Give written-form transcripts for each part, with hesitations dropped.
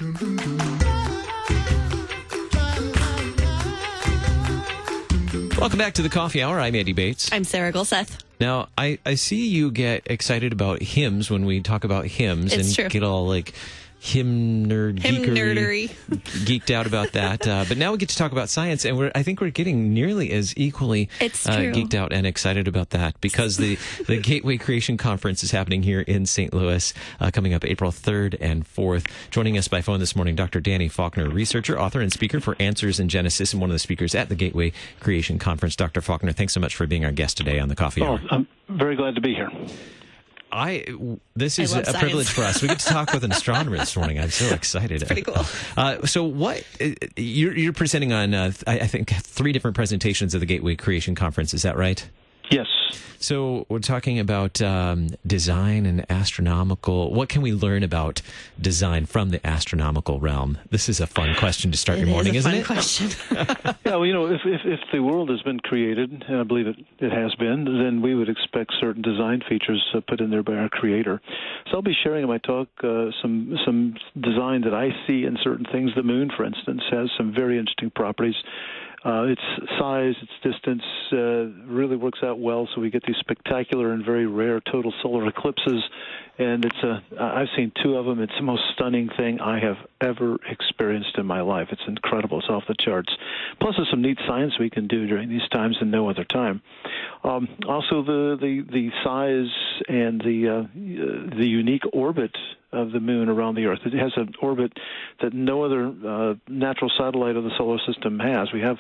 Welcome back to the Coffee Hour. I'm Andy Bates. I'm Sarah Gulseth. Now, I see you get excited about hymns when we talk about hymns. It's and true. Get all like hymn nerdery, geeked out about that. But now we get to talk about science, and I think we're getting nearly as equally geeked out and excited about that, because the Gateway Creation Conference is happening here in St. Louis, coming up April 3rd and 4th. Joining us by phone this morning, Dr. Danny Faulkner, researcher, author, and speaker for Answers in Genesis, and one of the speakers at the Gateway Creation Conference. Dr. Faulkner, thanks so much for being our guest today on the Coffee Hour. I'm very glad to be here. This is a privilege for us. We get to talk with an astronomer this morning. I'm so excited. It's pretty cool. So what you're presenting on, I think, 3 different presentations of the Gateway Creation Conference. Is that right? Yes. So we're talking about design and astronomical. What can we learn about design from the astronomical realm? This is a fun question to start your morning, isn't it? Question. Yeah, well, if the world has been created, and I believe it has been, then we would expect certain design features put in there by our Creator. So I'll be sharing in my talk some design that I see in certain things. The moon, for instance, has some very interesting properties. Its size, its distance really works out well, so we get these spectacular and very rare total solar eclipses. And I've seen 2 of them. It's the most stunning thing I have ever experienced in my life. It's incredible. It's off the charts. Plus, there's some neat science we can do during these times and no other time. Also, the size and the unique orbit of the moon around the Earth. It has an orbit that no other natural satellite of the solar system has. We have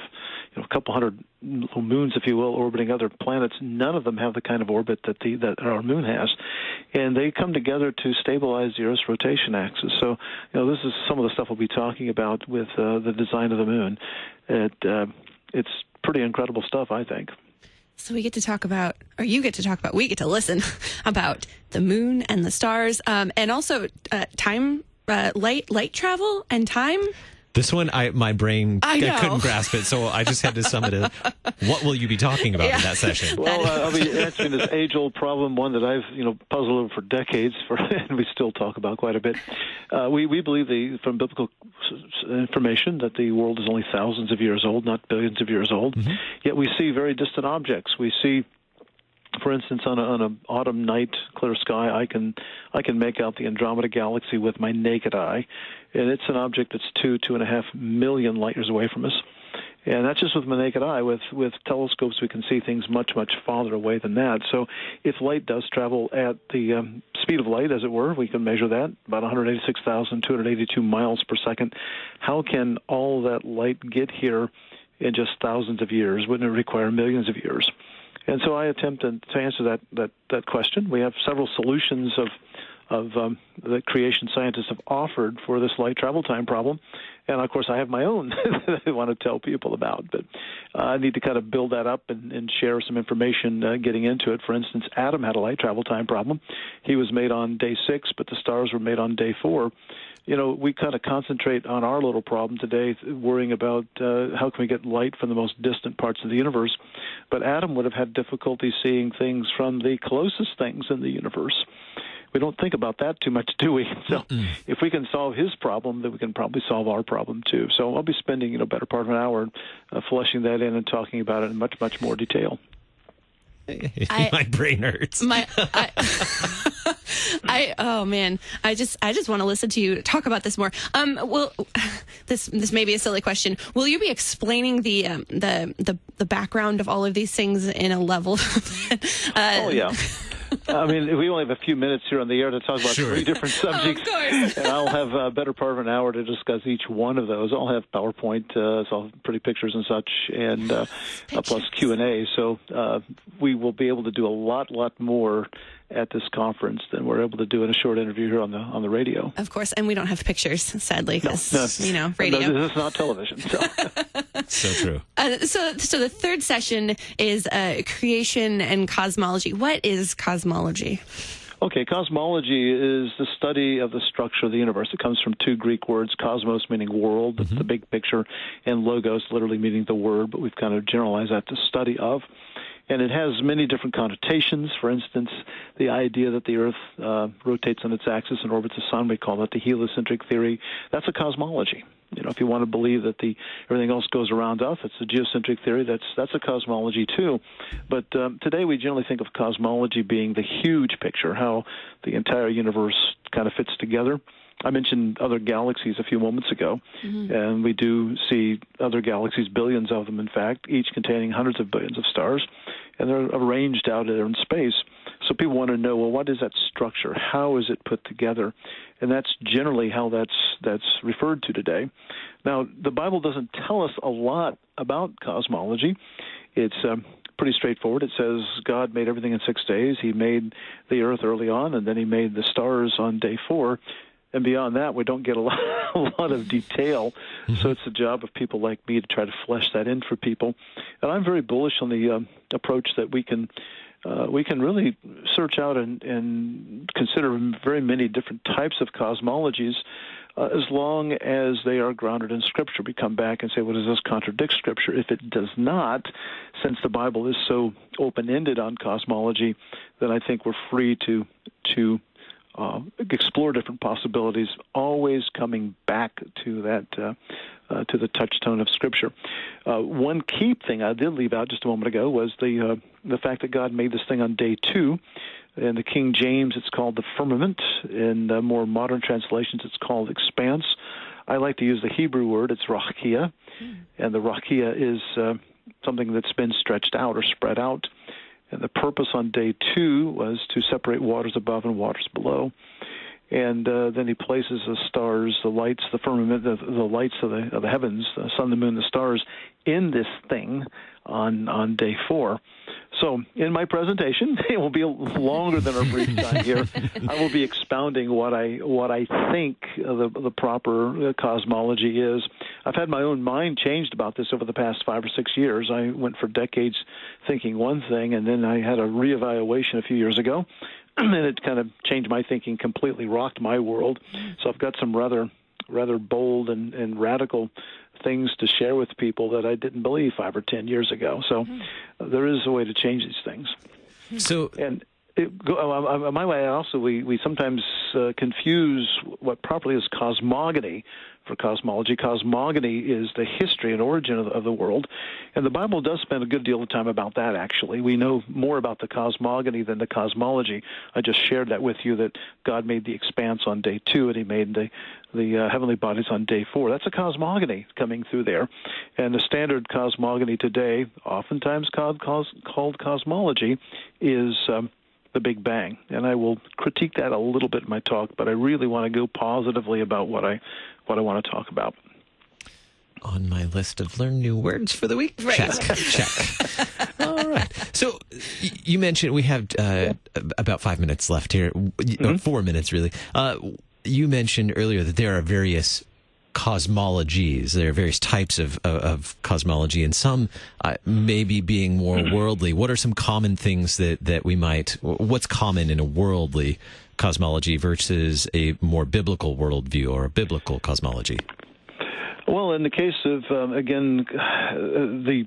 a couple hundred little moons, if you will, orbiting other planets. None of them have the kind of orbit that our moon has, and they come together to stabilize the Earth's rotation axis. So, this is some of the stuff we'll be talking about with the design of the moon. It's pretty incredible stuff, I think. So we get to talk about, or you get to talk about, we get to listen about the moon and the stars, and also time, light travel and time. This one, my brain I couldn't grasp it, so I just had to sum it up. What will you be talking about in that session? Well, I'll be answering this age-old problem, one that I've puzzled over for decades, and we still talk about quite a bit. We believe from biblical information that the world is only thousands of years old, not billions of years old. Mm-hmm. Yet we see very distant objects. We see, for instance, on an autumn night, clear sky, I can make out the Andromeda Galaxy with my naked eye, and it's an object that's 2.5 million light years away from us. And that's just with my naked eye. With telescopes, we can see things much, much farther away than that. So if light does travel at the speed of light, as it were, we can measure that, about 186,282 miles per second. How can all that light get here in just thousands of years? Wouldn't it require millions of years? And so I attempt to answer that question. We have several solutions that creation scientists have offered for this light travel time problem. And, of course, I have my own that I want to tell people about. But I need to kind of build that up and share some information getting into it. For instance, Adam had a light travel time problem. He was made on day 6, but the stars were made on day 4. We kind of concentrate on our little problem today, worrying about how can we get light from the most distant parts of the universe. But Adam would have had difficulty seeing things from the closest things in the universe. We don't think about that too much, do we? So if we can solve his problem, then we can probably solve our problem too. So I'll be spending better part of an hour fleshing that in and talking about it in much, much more detail. My brain hurts. Oh man, I just want to listen to you talk about this more. Well, this may be a silly question. Will you be explaining the background of all of these things in a level? Oh yeah. I mean, we only have a few minutes here on the air to talk about 3 different subjects, and I'll have a better part of an hour to discuss each one of those. I'll have PowerPoint, so I'll have pretty pictures and such, and plus Q&A. So we will be able to do a lot more at this conference than we're able to do in a short interview here on the radio. Of course, and we don't have pictures, sadly, because radio. No, this is not television. So. So true. So the third session is creation and cosmology. What is cosmology? Okay, cosmology is the study of the structure of the universe. It comes from 2 Greek words, cosmos meaning world, that's the big picture, and logos literally meaning the word, but we've kind of generalized that to study of. And it has many different connotations. For instance, the idea that the Earth rotates on its axis and orbits the sun, we call that the heliocentric theory. That's a cosmology. If you want to believe that everything else goes around us, it's the geocentric theory. That's a cosmology too. But today we generally think of cosmology being the huge picture, how the entire universe kind of fits together. I mentioned other galaxies a few moments ago, and we do see other galaxies, billions of them, in fact, each containing hundreds of billions of stars, and they're arranged out there in space. So people want to know, well, what is that structure? How is it put together? And that's generally how that's referred to today. Now, the Bible doesn't tell us a lot about cosmology. It's pretty straightforward. It says God made everything in 6 days. He made the earth early on, and then he made the stars on day 4. And beyond that, we don't get a lot of detail. So it's the job of people like me to try to flesh that in for people. And I'm very bullish on the approach that we can really search out and consider very many different types of cosmologies as long as they are grounded in Scripture. We come back and say, well, does this contradict Scripture? If it does not, since the Bible is so open-ended on cosmology, then I think we're free to explore different possibilities, always coming back to that to the touchstone of Scripture. One key thing I did leave out just a moment ago was the fact that God made this thing on day 2. In the King James, it's called the firmament. In more modern translations, it's called expanse. I like to use the Hebrew word. It's rakia, and the rakia is something that's been stretched out or spread out. And the purpose on day 2 was to separate waters above and waters below. And then he places the stars, the lights, the firmament, the lights of the heavens, the sun, the moon, the stars, in this thing on day 4. So in my presentation, it will be longer than our brief time here. I will be expounding what I think the proper cosmology is. I've had my own mind changed about this over the past 5 or 6 years. I went for decades thinking one thing, and then I had a reevaluation a few years ago, and it kind of changed my thinking completely, rocked my world. So I've got some rather bold and radical things to share with people that I didn't believe 5 or 10 years ago. So there is a way to change these things. So, and my way also, we sometimes confuse what properly is cosmogony for cosmology. Cosmogony is the history and origin of the world, and the Bible does spend a good deal of time about that, actually. We know more about the cosmogony than the cosmology. I just shared that with you, that God made the expanse on day 2, and he made the heavenly bodies on day 4. That's a cosmogony coming through there. And the standard cosmogony today, oftentimes called cosmology, is the Big Bang. And I will critique that a little bit in my talk, but I really want to go positively about what I want to talk about. On my list of learn new words for the week. Right. Check. All right. So you mentioned we have about 5 minutes left here. 4 minutes, really. You mentioned earlier that there are various cosmologies. There are various types of cosmology, and some maybe being more worldly. What are some common things that we might, what's common in a worldly cosmology versus a more biblical worldview or a biblical cosmology? Well, in the case of, again, the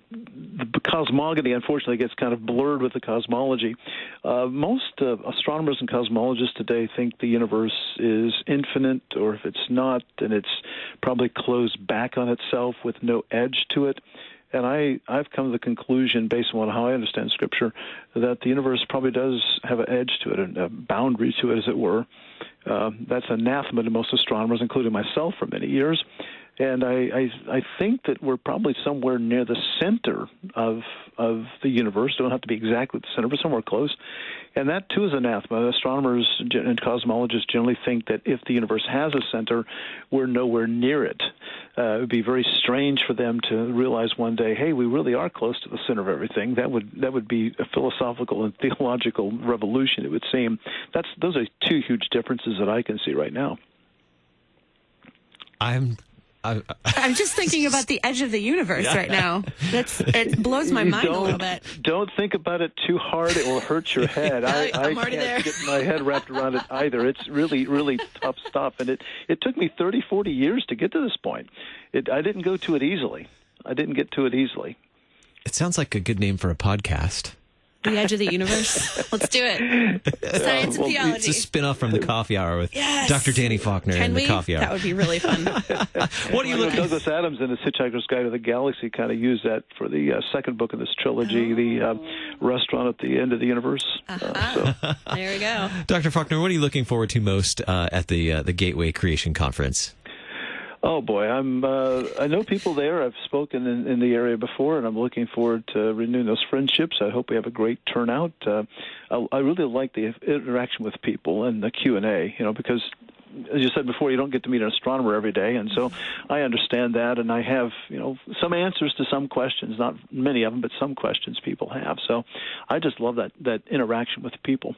cosmogony, unfortunately, gets kind of blurred with the cosmology. Most astronomers and cosmologists today think the universe is infinite, or if it's not, then it's probably closed back on itself with no edge to it. And I've come to the conclusion, based on how I understand Scripture, that the universe probably does have an edge to it, a boundary to it, as it were. That's anathema to most astronomers, including myself for many years. And I think that we're probably somewhere near the center of the universe. Don't have to be exactly the center, but somewhere close. And that, too, is anathema. Astronomers and cosmologists generally think that if the universe has a center, we're nowhere near it. It would be very strange for them to realize one day, hey, we really are close to the center of everything. That would be a philosophical and theological revolution, it would seem. Those are two huge differences that I can see right now. I'm just thinking about the edge of the universe right now. It blows my mind a little bit. Don't think about it too hard. It will hurt your head. I'm already there. I can't get my head wrapped around it either. It's really, really tough stuff. And it took me 30, 40 years to get to this point. I didn't go to it easily. I didn't get to it easily. It sounds like a good name for a podcast. The edge of the universe. Let's do it. Science and theology. It's a spin-off from the Coffee Hour with Dr. Danny Faulkner and the Coffee Hour. That would be really fun. What are you looking? Douglas Adams in his Hitchhiker's Guide to the Galaxy kind of used that for the second book in this trilogy, the restaurant at the end of the universe. There we go. Dr. Faulkner, what are you looking forward to most at the Gateway Creation Conference? Oh boy, I know people there. I've spoken in the area before, and I'm looking forward to renewing those friendships. I hope we have a great turnout. I really like the interaction with people and the Q&A, because as you said before, you don't get to meet an astronomer every day, and so I understand that, and I have, some answers to some questions, not many of them, but some questions people have. So I just love that interaction with people.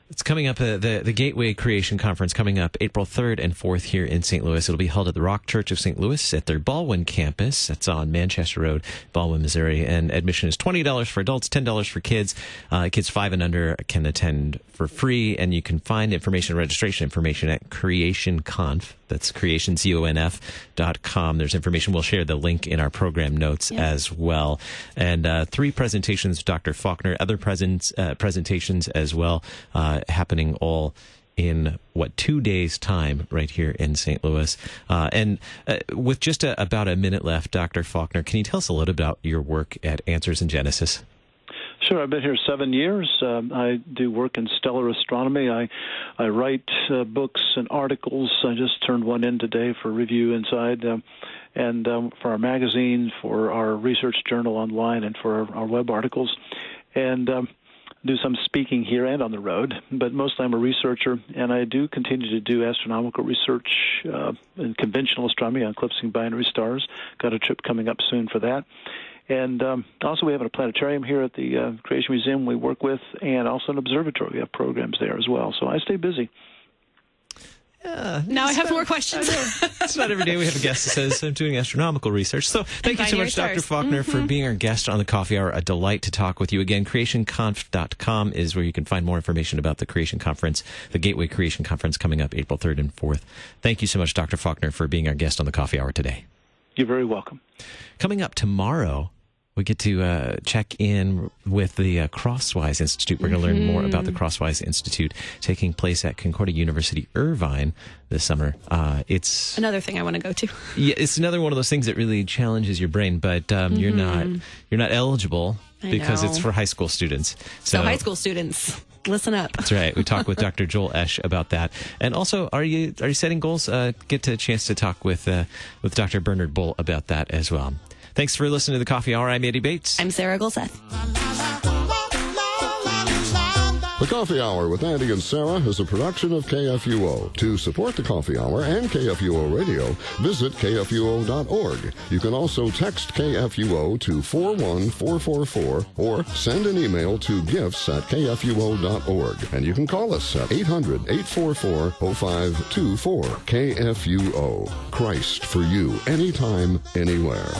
It's coming up, the Gateway Creation Conference coming up April 3rd and 4th here in St. Louis. It'll be held at the Rock Church of St. Louis at their Ballwin campus. That's on Manchester Road, Ballwin, Missouri. And admission is $20 for adults, $10 for kids. Kids 5 and under can attend for free. And you can find registration information at CreationConf. That's creationconf.com. There's information. We'll share the link in our program notes as well. And 3 presentations, Dr. Faulkner, other presentations as well, happening all in 2 days' time right here in St. Louis. And with just about a minute left, Dr. Faulkner, can you tell us a little about your work at Answers in Genesis? Sure. I've been here 7 years. I do work in stellar astronomy. I write books and articles. I just turned one in today for review inside, and for our magazine, for our research journal online, and for our web articles. And do some speaking here and on the road, but mostly I'm a researcher, and I do continue to do astronomical research in conventional astronomy on eclipsing binary stars. Got a trip coming up soon for that. And also we have a planetarium here at the Creation Museum we work with, and also an observatory. We have programs there as well. So I stay busy. Now I have more questions. It's not every day we have a guest that says, I'm doing astronomical research. So thank you so much, Dr. Faulkner, for being our guest on the Coffee Hour. A delight to talk with you. Again, creationconf.com is where you can find more information about the Creation Conference, the Gateway Creation Conference coming up April 3rd and 4th. Thank you so much, Dr. Faulkner, for being our guest on the Coffee Hour today. You're very welcome. Coming up tomorrow, we get to check in with the Crosswise Institute. We're going to learn more about the Crosswise Institute taking place at Concordia University, Irvine this summer. It's another thing I want to go to. Yeah, it's another one of those things that really challenges your brain, but you're not eligible because it's for high school students. So high school students, listen up. That's right. We talked with Dr. Joel Esch about that. And also, are you setting goals? Get a chance to talk with Dr. Bernard Bull about that as well. Thanks for listening to the Coffee Hour. I'm Eddie Bates. I'm Sarah Golseth. The Coffee Hour with Andy and Sarah is a production of KFUO. To support the Coffee Hour and KFUO Radio, visit KFUO.org. You can also text KFUO to 41444 or send an email to gifts@KFUO.org. And you can call us at 800-844-0524. KFUO. Christ for you, anytime, anywhere.